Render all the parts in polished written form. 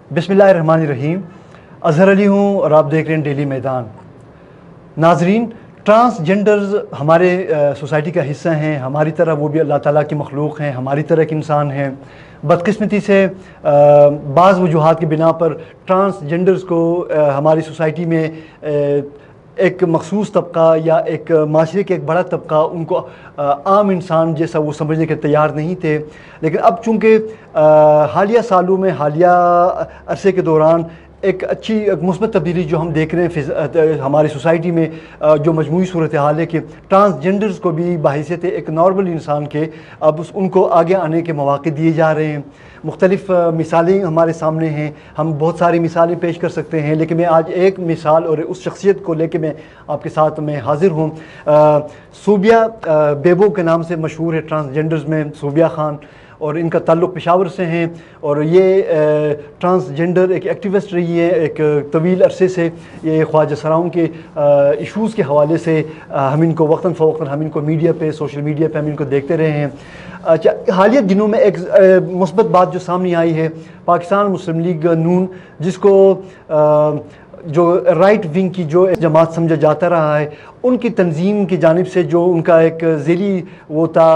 बिस्मिल्लाहिर्रहमानिर्रहीम। अज़हर अली हूँ और आप देख रहे हैं डेली मैदान। नाजरीन, ट्रांसजेंडर्स हमारे सोसाइटी का हिस्सा हैं। हमारी तरह वो भी अल्लाह ताला की मखलूक हैं, हमारी तरह के इंसान हैं। बदकिस्मती से बाज़ वजूहात की बिना पर ट्रांसजेंडर्स को हमारी सोसाइटी में एक मखसूस तबका या एक माशरे के एक बड़ा तबका उनको आम इंसान जैसा वो समझने के तैयार नहीं थे। लेकिन अब चूँकि हालिया सालों में, हालिया अरसे के दौरान एक अच्छी मुस्बत तब्दीली जो हम देख रहे हैं हमारी सोसाइटी में, जो मजमूई सूरत हाल है कि ट्रांसजेंडर्स को भी बहैसियत एक नॉर्मल इंसान के अब उनको आगे आने के मौक़े दिए जा रहे हैं। मुख्तलिफ़ मिसालें हमारे सामने हैं, हम बहुत सारी मिसालें पेश कर सकते हैं, लेकिन मैं आज एक मिसाल और उस शख्सियत को लेकर मैं आपके साथ में हाज़िर हूँ। सूबिया बेबो के नाम से मशहूर है ट्रांसजेंडर्स में सूबिया ख़ान, और इनका ताल्लुक़ पेशावर से हैं। और ये ट्रांसजेंडर एक एक्टिविस्ट रही है एक तवील अरसे से। ये ख्वाजा सराउं के इशूज़ के हवाले से हम इनको वक्तन फ़वक्तन हम इनको मीडिया पे, सोशल मीडिया पे हम इनको देखते रहे हैं। अच्छा, हालिया दिनों में एक मुस्बत बात जो सामने आई है, पाकिस्तान मुस्लिम लीग नून, जिसको जो राइट विंग की जो जमात समझा जाता रहा है, उनकी तंजीम की जानिब से जो उनका एक ज़ेली वो था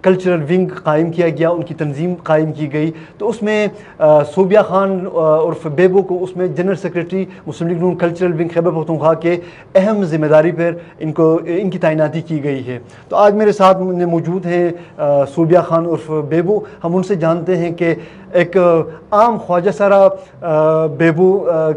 कल्चरल विंग कायम किया गया, उनकी तंजीम कायम की गई। तो उसमें सूबिया ख़ान उर्फ बेबो को उसमें जनरल सेक्रेटरी मुस्लिम लीग नून कल्चरल विंग खैबर पख्तूनख्वा के अहम ज़िम्मेदारी पर इनकी तैनाती की गई है। तो आज मेरे साथ मौजूद हैं सूबिया ख़ान उर्फ बेबो। हम उनसे जानते हैं कि एक आम ख्वाजा सरा बेबो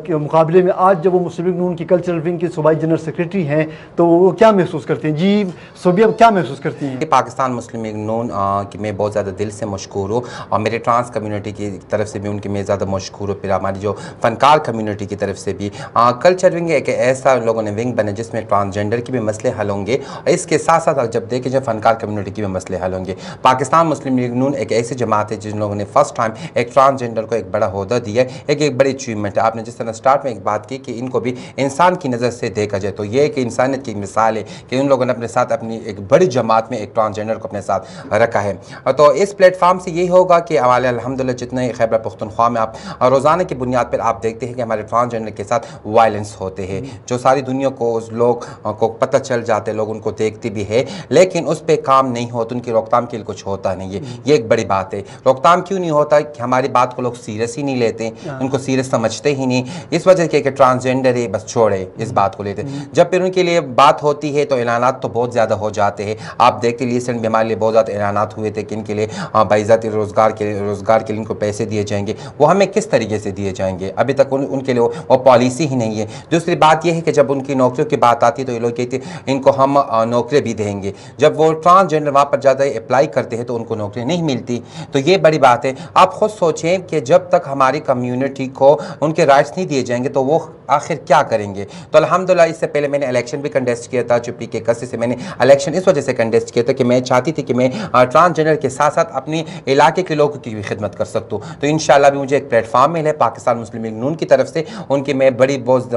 के मुकाबले में आज जब वो मुस्लिम लीग नून की कल्चरल विंग के सूबाई जनरल सेक्रेटरी हैं तो वो क्या महसूस करते हैं? जी सूबिया, क्या महसूस करती हैं? पाकिस्तान मुस्लिम लीग नून की मैं बहुत ज़्यादा दिल से मशकूर हूँ, और मेरे ट्रांस कम्युनिटी की तरफ से भी उनकी मैं ज़्यादा मशकूर हूँ। फिर हमारी जो फ़नकार कम्युनिटी की तरफ से भी कल्चर विंग एक ऐसा लोगों ने विंग बने जिसमें ट्रांसजेंडर के भी मसले हल होंगे, और इसके साथ साथ जब देखें जब फ़नकार कम्युनिटी के भी मसले हल होंगे। पाकिस्तान मुस्लिम लीग नून एक ऐसी जमात है जिन लोगों ने फ़र्स्ट टाइम एक ट्रांसजेंडर को एक बड़ा ओहदा दिया है। एक बड़ी अचीवमेंट है। आपने जिस तरह स्टार्ट में एक बात की कि इनको भी इंसान की नज़र से देखा जाए, तो ये एक इंसानियत की मिसाल है कि उन लोगों ने अपने साथ अपनी एक बड़ी जमात में एक ट्रांसजेंडर को अपने साथ रखा है। तो इस प्लेटफार्म से यही होगा कि हमारे अल्हम्दुलिल्लाह जितने खैबर पख्तूनख्वा में आप रोज़ाना की बुनियाद पर आप देखते हैं कि हमारे ट्रांसजेंडर के साथ वायलेंस होते हैं, जो सारी दुनिया को उस लोग को पता चल जाते, लोग उनको देखते भी है, लेकिन उस पर काम नहीं होता, उनकी रोकथाम के लिए कुछ होता नहीं है। ये एक बड़ी बात है। रोकथाम क्यों नहीं होता कि हमारी बात को लोग सीरियस ही नहीं लेते, उनको सीरियस समझते ही नहीं, इस वजह से कि ट्रांसजेंडर है बस छोड़े, इस बात को लेते। जब फिर उनके लिए बात होती है तो ऐलानात तो बहुत ज़्यादा हो जाते हैं। आप देखते रिसेंट में हमारे लिए बहुत ज़्यादा ऐलानात हुए थे कि इनके लिए बाइज़ात रोज़गार के लिए इनको पैसे दिए जाएंगे। वो हमें किस तरीके से दिए जाएंगे? अभी तक उनके लिए वो पॉलिसी ही नहीं है। दूसरी बात यह है कि जब उनकी नौकरियों की बात आती है तो ये लोग कहते हैं इनको हम नौकरी भी देंगे। जब वो ट्रांसजेंडर वहाँ पर ज़्यादा अप्लाई करते हैं तो उनको नौकरी नहीं मिलती। तो ये बड़ी बात है। आप खुद सोचें कि जब तक हमारी कम्युनिटी को उनके राइट्स नहीं दिए जाएंगे तो वो आखिर क्या करेंगे? तो अल्हम्दुलिल्लाह इससे पहले मैंने इलेक्शन भी कंटेस्ट किया था। चुप्पी के कस्से से मैंने इलेक्शन इस वजह से कंटेस्ट किया था कि मैं चाहती थी कि मैं ट्रांसजेंडर के साथ साथ अपने इलाके के लोगों की भी खिदमत कर सकूँ। तो इंशाल्लाह भी मुझे एक प्लेटफार्म मिला है पाकिस्तान मुस्लिम लीग नून की तरफ से। उनकी मैं बड़ी बहुत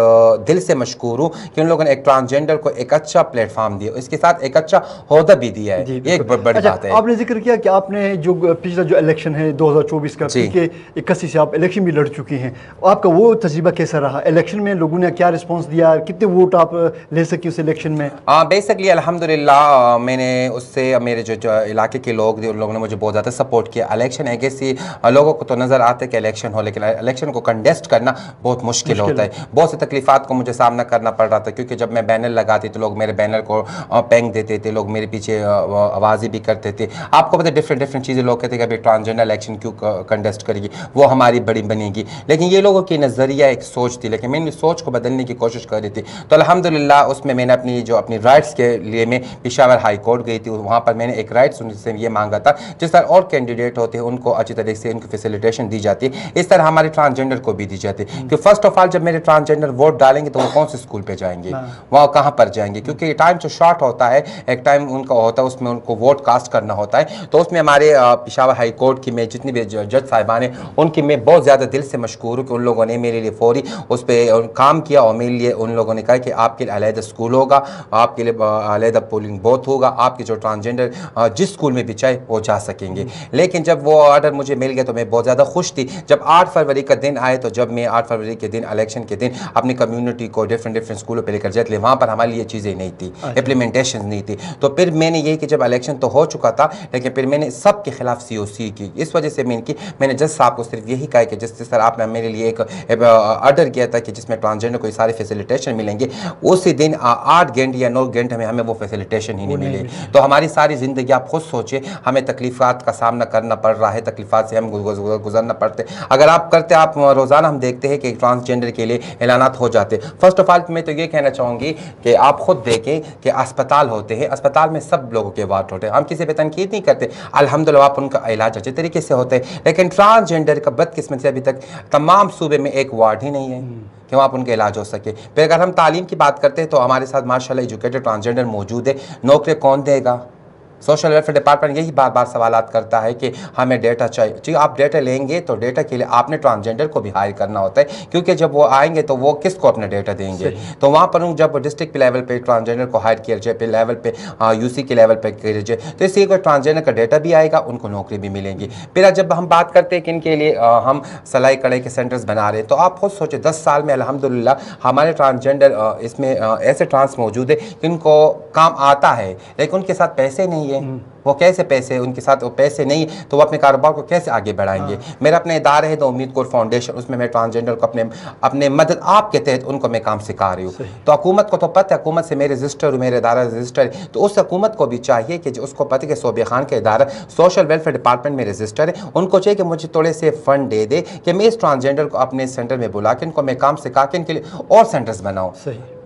दिल से मशकूर हूँ कि उन लोगों ने एक ट्रांसजेंडर को एक अच्छा प्लेटफार्म दिया, इसके साथ एक अच्छा ओहदा भी दिया है। ये एक बड़ी बात है। आपने जिक्र किया कि आपने जो पिछला जो इलेक्शन है 2024 का, 81 से आप इलेक्शन भी लड़ चुकी हैं, आपका वो तजुर्बा कैसा रहा? इलेक्शन में लोगों ने क्या रिस्पांस दिया? कितने वोट आप ले सकी उस इलेक्शन में? बेसिकली अल्हम्दुलिल्लाह मैंने उससे मेरे जो इलाके के लोग थे उन लोगों ने मुझे बहुत ज़्यादा सपोर्ट किया। इलेक्शन है कैसी, लोगों को तो नज़र आता है कि इलेक्शन हो, लेकिन इलेक्शन को कंटेस्ट करना बहुत मुश्किल होता है। बहुत सी तकलीफ़ात को मुझे सामना करना पड़ रहा था, क्योंकि जब मैं बैनर लगाती तो लोग मेरे बैनर को पेंग देते थे, लोग मेरे पीछे आवाज़ें भी करते थे। आपको पता है डिफरेंट चीज़ें लोग कहते हैं कि अभी ट्रांसजेंडर इलेक्शन क्यों कंटेस्ट करेगी, वो हमारी बड़ी बनेगी। लेकिन ये लोगों की नज़रिया एक सोच थी, लेकिन मैंने सोच को बदलने की कोशिश कर रही थी। तो अल्हम्दुलिल्लाह उसमें मैंने अपनी राइट्स के लिए मैं पेशावर हाई कोर्ट गई थी। वहाँ पर मैंने एक राइट्स उनसे ये मांगा था जिस तरह और कैंडिडेट होते हैं उनको अच्छी तरीके से उनको फैसिलिटेशन दी जाती है, इस तरह हमारे ट्रांसजेंडर को भी दी जाती है। कि फर्स्ट ऑफ ऑल जब मेरे ट्रांसजेंडर वोट डालेंगे तो वो कौन से स्कूल पे जाएंगे, वहाँ कहाँ पर जाएंगे? क्योंकि टाइम जो शॉर्ट होता है, एक टाइम उनका होता है उसमें उनको वोट कास्ट करना होता है। तो उसमें हमारे पेशावर हाई कोर्ट की मैं जितनी भी जज साहिबान हैं उनकी मैं बहुत ज़्यादा दिल से मशकूर हूँ कि उन लोगों ने मेरे लिए फौरी उस पर काम किया और मेरे लिए उन लोगों ने कहा कि आपके अलग स्कूल स्कूल होगा, आपके लिए अलहदा पोलिंग बूथ होगा, आपके जो ट्रांसजेंडर जिस स्कूल में भी चाहे वो जा सकेंगे। लेकिन जब वो ऑर्डर मुझे मिल गया तो मैं बहुत ज़्यादा खुश थी। जब 8 फरवरी का दिन आए तो जब मैं 8 फरवरी के दिन इलेक्शन के दिन अपनी कम्युनिटी को डिफरेंट स्कूलों पे लेकर जाते, वहाँ पर हमारे लिए चीज़ें नहीं थी, इम्प्लीमेंटेशन नहीं थी। तो फिर मैंने यही कि जब इलेक्शन तो हो चुका था, लेकिन फिर मैंने सबके खिलाफ COC की। इस वजह से मैंने जज साहब को सिर्फ यही कहा कि जिस सर आपने मेरे लिए एक ऑर्डर किया था कि जिसमें ट्रांसजेंडर को सारी फैसिलिटेशन मिलेंगे, उसी दिन 8 घंटे या 9 घंटे में हमें वो फैसिलिटेशन ही नहीं मिले। तो हमारी सारी ज़िंदगी आप खुद सोचिए, हमें तकलीफ़ात का सामना करना पड़ रहा है, तकलीफ़ात से हम गुजरना पड़ते। अगर आप करते, आप रोज़ाना हम देखते हैं कि ट्रांसजेंडर के लिए ऐलानात हो जाते। फर्स्ट ऑफ ऑल मैं तो ये कहना चाहूँगी कि आप खुद देखें कि अस्पताल होते हैं, अस्पताल में सब लोगों के वार्ड होते हैं, हम किसी पे तनकीद नहीं करते, अल्हम्दुलिल्लाह आप उनका इलाज अच्छे तरीके से होता है। लेकिन ट्रांसजेंडर का बदकिस्मत से अभी तक तमाम सूबे में एक वार्ड ही नहीं है कि वहाँ पर उनका इलाज हो सके। फिर अगर हम तालीम की बात करते हैं तो हमारे साथ माशाल्लाह एजुकेटेड ट्रांसजेंडर मौजूद है, नौकरी कौन देगा? सोशल वेलफेयर डिपार्टमेंट यही बार बार सवालात करता है कि हमें डेटा चाहिए। जी, आप डेटा लेंगे तो डेटा के लिए आपने ट्रांसजेंडर को भी हायर करना होता है, क्योंकि जब वो आएंगे तो वो किसको अपना डेटा देंगे? तो वहाँ पर जब डिस्ट्रिक्ट लेवल पे ट्रांसजेंडर को हायर किया जाए, पे लेवल पे UC के लेवल पे किया जाए, तो इससे कोई ट्रांसजेंडर का डेटा भी आएगा, उनको नौकरी भी मिलेगी। फिर जब हम बात करते हैं कि इनके लिए हम सिलाई कढ़ाई के सेंटर्स बना रहे हैं, तो आप खुद सोचें 10 साल में अल्हम्दुलिल्लाह हमारे ट्रांसजेंडर इसमें ऐसे ट्रांस मौजूद है जिनको काम आता है, लेकिन उनके साथ पैसे नहीं है। वो कैसे पैसे, उनके साथ वो पैसे नहीं, तो वो अपने कारोबार को कैसे आगे बढ़ाएंगे? मेरा अपने इदारे है द उम्मीद कौर फाउंडेशन, उसमें मैं ट्रांसजेंडर को अपने मदद आपके तहत उनको मैं काम सिखा रही हूँ। तो हुकूमत को तो पता है, हुकूमत से मेरे रजिस्टर, मेरे इदारा रजिस्टर है, तो उस हुकूमत को भी चाहिए कि उसको पता है कि सोबिया खान का इदारा सोशल वेलफेयर डिपार्टमेंट में रजिस्टर है, उनको चाहिए कि मुझे थोड़े से फंड दे दे कि मैं इस ट्रांसजेंडर को अपने सेंटर में बुला के इनको मैं काम सिखा के इनके लिए और सेंटर्स बनाऊँ।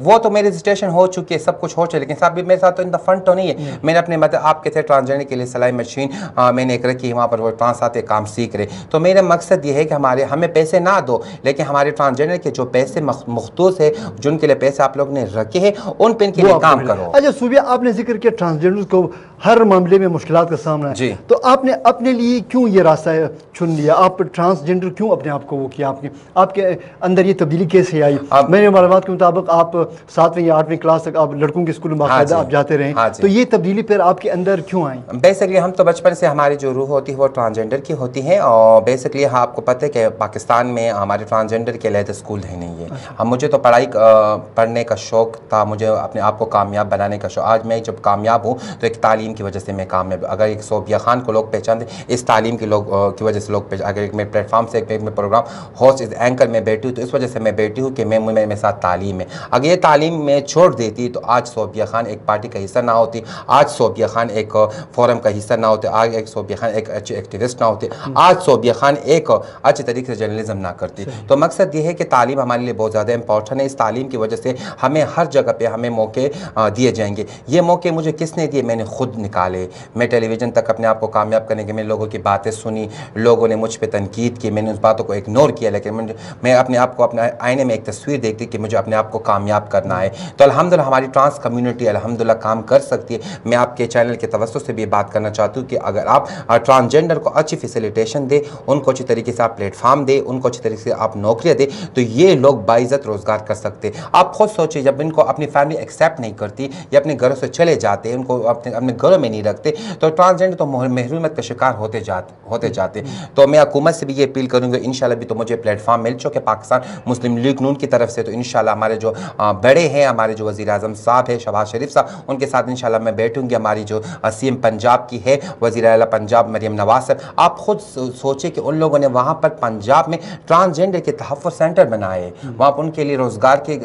वो तो मेरी रजिस्ट्रेशन हो चुकी है, सब कुछ हो चुका है, लेकिन साहब मेरे साथ तो इनका फंड तो नहीं है। मैंने अपने मदद आपके थे ट्रांसजेंडर के लिए सिलाई मशीन मैंने एक रखी है, वहाँ पर वो ट्रांस आते काम सीख रहे। तो मेरा मकसद ये है कि हमें पैसे ना दो, लेकिन हमारे ट्रांसजेंडर के जो पैसे मखसूस है, जिनके लिए पैसे आप लोग ने रखे हैं, उन पे इनके लिए काम करो। अच्छा सूबिया, आपने जिक्र किया ट्रांसजेंडर को हर मामले में मुश्किलात का सामना है, तो आपने अपने लिए क्यों ये रास्ता चुन लिया? आप ट्रांसजेंडर क्यों अपने आप को वो किया? आपके अंदर ये तब्दीली कैसे आई? मेरे मालूमात के मुताबिक आप 7वीं या 8वीं क्लास तक आप लड़कों के स्कूल में बाकायदा आप जाते रहे, तो ये तब्दीली फिर आपके अंदर क्यों आई? बेसिकली हम तो बचपन से हमारी जो रूह होती है वो ट्रांसजेंडर की होती है, और बेसिकली आपको पता है कि पाकिस्तान में हमारे ट्रांसजेंडर के लिए स्कूल है नहीं है। अब मुझे तो पढ़ने का शौक़ था, मुझे अपने आप को कामयाब बनाने का शौक़। आज मैं जब कामयाब हूँ तो एक तालीम की वजह से मैं कामयाब। अगर एक सोबिया खान को लोग पहचानते, इस तालीम की की वजह से लोग पहचान। अगर एक मैं प्लेटफॉर्म से एक मैं प्रोग्राम होस्ट इस एंकर में बैठी हूँ तो इस वजह से मैं बैठी हूँ कि मेरे साथ तालीम है। अगर ये तालीम में छोड़ देती तो आज सोबिया खान एक पार्टी का हिस्सा ना होती, आज सोबिया खान एक फोरम का हिस्सा ना होते, आज एक सोबिया खान एक अच्छे एक्टिविस्ट ना होते, आज सोबिया खान एक अच्छे तरीके से जर्नलिज्म ना करती। तो मकसद ये है कि तालीम हमारे लिए बहुत ज़्यादा इंपॉर्टेंट है। इस तालीम की वजह से हमें हर जगह पे हमें मौके दिए जाएंगे। ये मौके मुझे किसने दिए? मैंने खुद निकाले। मैं टेलीविज़न तक अपने आप को कामयाब करने के मैं लोगों की बातें सुनी, लोगों ने मुझ पर तनकीद की, मैंने उस बातों को इग्नोर किया, लेकिन मैं अपने आप को अपने आईने में एक तस्वीर देखती कि मुझे अपने आप को कामयाब करना है। तो अल्हम्दुलिल्लाह हमारी ट्रांस कम्युनिटी अल्हम्दुलिल्लाह काम कर सकती है। मैं आपके चैनल के तवज्जो से भी बात करना चाहती हूँ कि अगर आप ट्रांसजेंडर को अच्छी फैसिलिटेशन दे, उनको अच्छी तरीके से आप प्लेटफार्म दे, उनको अच्छी तरीके से आप नौकरियाँ दे, तो ये लोग बाइज़्ज़त रोज़गार कर सकते। आप खुद सोचिए, जब इनको अपनी फैमिली एक्सेप्ट नहीं करती या अपने घरों से चले जाते हैं, उनको अपने घरों में नहीं रखते, तो ट्रांसजेंडर तो महरूमियत का शिकार होते जाते। तो मैं हुकूमत से भी ये अपील करूँगा, इंशाल्लाह भी तो मुझे प्लेटफार्म मिल चुके पाकिस्तान मुस्लिम लीग नून की तरफ से, तो इंशाल्लाह हमारे जो बड़े हैं, हमारे जो वज़ीर आज़म साहब है शहबाज शरीफ साहब, उनके साथ इंशाल्लाह मैं बैठूंगी। हमारी जो CM पंजाब की है वज़ीर आला पंजाब मरियम नवाज साहब, आप खुद सोचिए कि उन लोगों ने वहाँ पर पंजाब में ट्रांसजेंडर के तहफ़्फ़ुज़ सेंटर बनाए, वहाँ पर उनके लिए रोज़गार के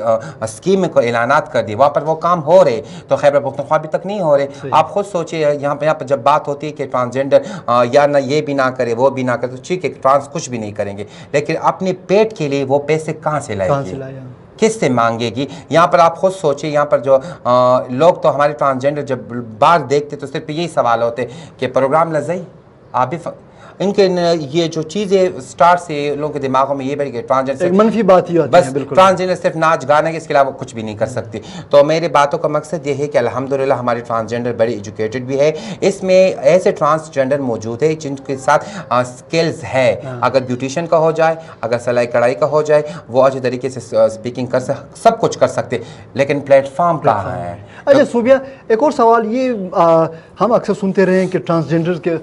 स्कीम को ऐलानात कर दिए, वहाँ पर वो काम हो रहे। तो खैबर पख्तूनख्वा अभी तक नहीं हो रहे। आप खुद सोचिए, यहाँ पर जब बात होती है कि ट्रांसजेंडर या ना ये भी ना करे वो भी ना करे, तो ठीक है ट्रांस कुछ भी नहीं करेंगे, लेकिन अपने पेट के लिए वो पैसे कहाँ से लाएंगे, किससे मांगेगी? यहाँ पर आप खुद सोचिए, यहाँ पर जो लोग तो हमारे ट्रांसजेंडर जब बाहर देखते तो सिर्फ यही सवाल होते कि प्रोग्राम लज़ई आप भी ان کے یہ جو چیزیں اسٹارٹ سے لوگوں کے دماغوں میں یہ بیٹھ گئی ٹرانسجینڈر منفی بات یہ بس ٹرانسجینڈر صرف ناچ گانا کے اس کے علاوہ کچھ بھی نہیں کر سکتی. تو میرے باتوں کا مقصد یہ ہے کہ الحمدللہ ہماری ٹرانسجینڈر بڑی ایجوکیٹڈ بھی ہے. اس میں ایسے ٹرانسجینڈر موجود ہے جن کے ساتھ سکلز ہے. اگر بیوٹیشین کا ہو جائے, اگر سلائی کڑھائی کا ہو جائے, وہ اچھے طریقے سے اسپیکنگ کر سب کچھ کر سکتے, لیکن پلیٹ فارم کہاں ہے. اچھا صوبیہ, ایک اور سوال یہ, ہم اکثر سنتے رہے ہیں کہ ٹرانسجینڈر کے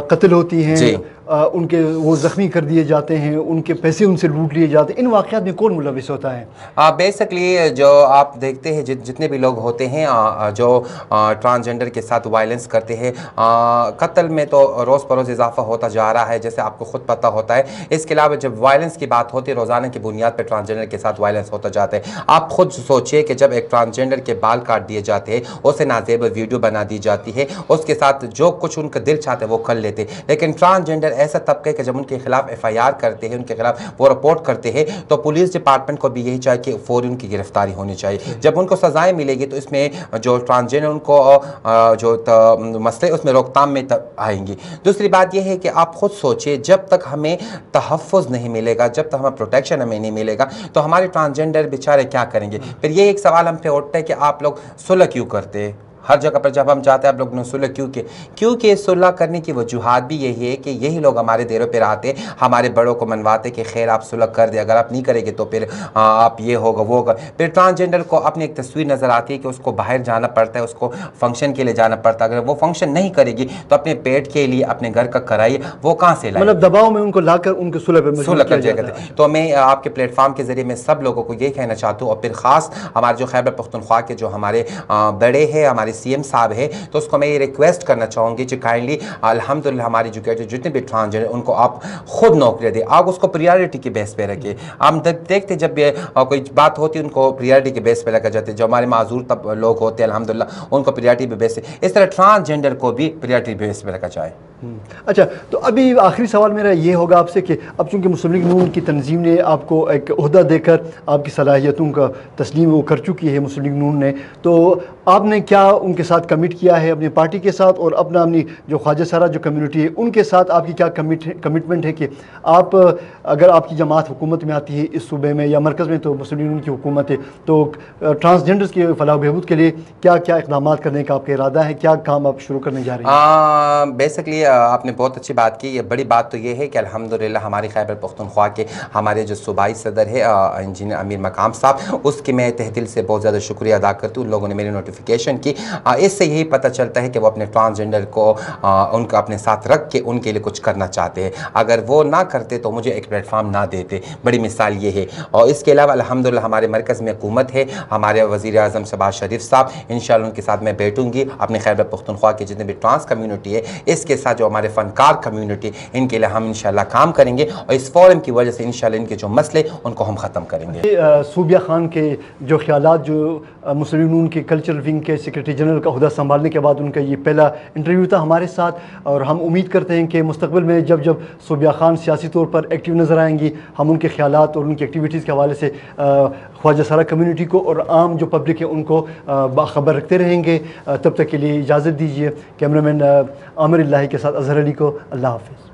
قتل ہوتی ہیں, ان کے وہ زخمی کر دیے جاتے ہیں, ان کے پیسے ان سے لوٹ لیے جاتے ہیں, ان واقعات میں کون ملوث ہوتا ہے؟ بیسکلی جو آپ دیکھتے ہیں جتنے بھی لوگ ہوتے ہیں جو ٹرانسجینڈر کے ساتھ وائلنس کرتے ہیں, قتل میں تو روز بروز اضافہ ہوتا جا رہا ہے, جیسے آپ کو خود پتہ ہوتا ہے. اس کے علاوہ جب وائلنس کی بات ہوتی ہے, روزانہ کی بنیاد پہ ٹرانسجینڈر کے ساتھ وائلنس ہوتا جاتا ہے. آپ خود سوچئے کہ جب ایک ٹرانسجینڈر کے بال کاٹ دیے جاتے ہیں, اسے نازیب ویڈیو بنا دی جاتی ہے, اس کے ساتھ جو کچھ ان کا دل چاہتے ہیں وہ کر لیتے, لیکن ٹرانسجینڈر ایسا طبقہ ہے کہ جب ان کے خلاف ایف آئی آر کرتے ہیں, ان کے خلاف وہ رپورٹ کرتے ہیں, تو پولیس ڈپارٹمنٹ کو بھی یہی چاہیے کہ فوری ان کی گرفتاری ہونی چاہیے. جب ان کو سزائیں ملے گی تو اس میں جو ٹرانسجینڈر ان کو جو مسئلے اس میں روک تھام میں آئیں گی. دوسری بات یہ ہے کہ آپ خود سوچئے, جب تک ہمیں تحفظ نہیں ملے گا, جب تک ہمیں پروٹیکشن ہمیں نہیں ملے گا, تو ہمارے ٹرانسجینڈر بیچارے کیا کریں گے. پھر یہ ایک سوال ہم پہ اٹھتا ہے کہ آپ لوگ صلح کیوں کرتے؟ ہر جگہ پر جب ہم جاتے ہیں آپ لوگ نے صلح کیونکہ صلح کرنے کی وجوہات بھی یہی ہے کہ یہی لوگ ہمارے دیروں پہ آتے, ہمارے بڑوں کو منواتے کہ خیر آپ صلح کر دیں, اگر آپ نہیں کریں گے تو پھر آپ یہ ہوگا وہ ہوگا. پھر ٹرانسجینڈر کو اپنی ایک تصویر نظر آتی ہے کہ اس کو باہر جانا پڑتا ہے, اس کو فنکشن کے لیے جانا پڑتا ہے. اگر وہ فنکشن نہیں کرے گی تو اپنے پیٹ کے لیے, اپنے گھر کا کرائے وہ کہاں سے لائے, مطلب دباؤ میں ان کو لا کر ان کو صلح کر دیا کرتے. تو میں آپ کے پلیٹ فارم کے ذریعے میں سب لوگوں کو یہ کہنا چاہتا ہوں, اور پھر خاص ہمارے جو خیبر پختونخوا کے جو ہمارے بڑے ہیں, ہمارے سی ایم صاحب ہیں, تو اس کو میں یہ ریکویسٹ کرنا چاہوں گی کہ کائنڈلی الحمدللہ ہماری ایجوکیٹڈ جتنے بھی ٹرانسجینڈر ان کو آپ خود نوکریاں دیں, آپ اس کو پریارٹی کے بیس پہ رکھیں. ہم دیکھتے جب کوئی بات ہوتی ہے ان کو پریارٹی کے بیس پہ رکھا جاتے, جو ہمارے معذور تب لوگ ہوتے ہیں الحمدللہ ان کو پریارٹی پہ بیس, اس طرح ٹرانسجینڈر کو بھی پریارٹی بیس پہ رکھا جائے. اچھا, تو ابھی آخری سوال میرا یہ ہوگا آپ سے کہ اب چونکہ مسلم لیگ نون کی تنظیم نے آپ کو ایک عہدہ دے کر آپ کی صلاحیتوں کا تسلیم وہ کر چکی ہے مسلم لیگ نون نے, تو آپ نے کیا ان کے ساتھ کمٹ کیا ہے اپنی پارٹی کے ساتھ, اور اپنی جو خواجہ سرا جو کمیونٹی ہے ان کے ساتھ آپ کی کیا کمٹمنٹ ہے کہ آپ اگر آپ کی جماعت حکومت میں آتی ہے اس صوبے میں یا مرکز میں, تو مسلم لیگ نون کی حکومت ہے, تو ٹرانسجینڈرز کی فلاح و بہبود کے لیے کیا کیا اقدامات کرنے کا آپ کا ارادہ ہے, کیا کام آپ شروع کرنے جا رہے ہیں؟ بیسکلی آپ نے بہت اچھی بات کی. یہ بڑی بات تو یہ ہے کہ الحمدللہ ہماری خیبر پختونخوا کے ہمارے جو صوبائی صدر ہے انجینئر امیر مقام صاحب, اس کی میں تہ دل سے بہت زیادہ شکریہ ادا کرتی ہوں. ان لوگوں نے میری نوٹیفیکیشن کی, اس سے یہی پتہ چلتا ہے کہ وہ اپنے ٹرانسجینڈر کو ان کا اپنے ساتھ رکھ کے ان کے لیے کچھ کرنا چاہتے ہیں. اگر وہ نہ کرتے تو مجھے ایک پلیٹ فارم نہ دیتے. بڑی مثال یہ ہے. اور اس کے علاوہ الحمدللہ ہمارے مرکز میں حکومت ہے, ہمارے وزیر اعظم شہباز شریف صاحب, انشاءاللہ ان کے ساتھ میں بیٹھوں گی. اپنے خیبر پختونخوا کے جتنے بھی ٹرانس کمیونٹی ہے, اس کے ساتھ جو ہمارے فنکار کمیونٹی, ان کے لیے ہم انشاءاللہ کام کریں گے, اور اس فورم کی وجہ سے انشاءاللہ ان کے جو مسئلے ان کو ہم ختم کریں گے. صوبیہ خان کے جو خیالات, جو مسلم لیگ نون کے کلچرل ونگ کے سیکریٹری جنرل کا عہدہ سنبھالنے کے بعد ان کا یہ پہلا انٹرویو تھا ہمارے ساتھ, اور ہم امید کرتے ہیں کہ مستقبل میں جب صوبیہ خان سیاسی طور پر ایکٹیو نظر آئیں گی, ہم ان کے خیالات اور ان کی ایکٹیویٹیز کے حوالے سے خواجہ سرا کمیونٹی کو اور عام جو پبلک ہے ان کو باخبر رکھتے رہیں گے. تب تک کے لیے اجازت دیجیے. کیمرہ مین عامر اللہ کے ساتھ اظہر علی کو اللہ حافظ.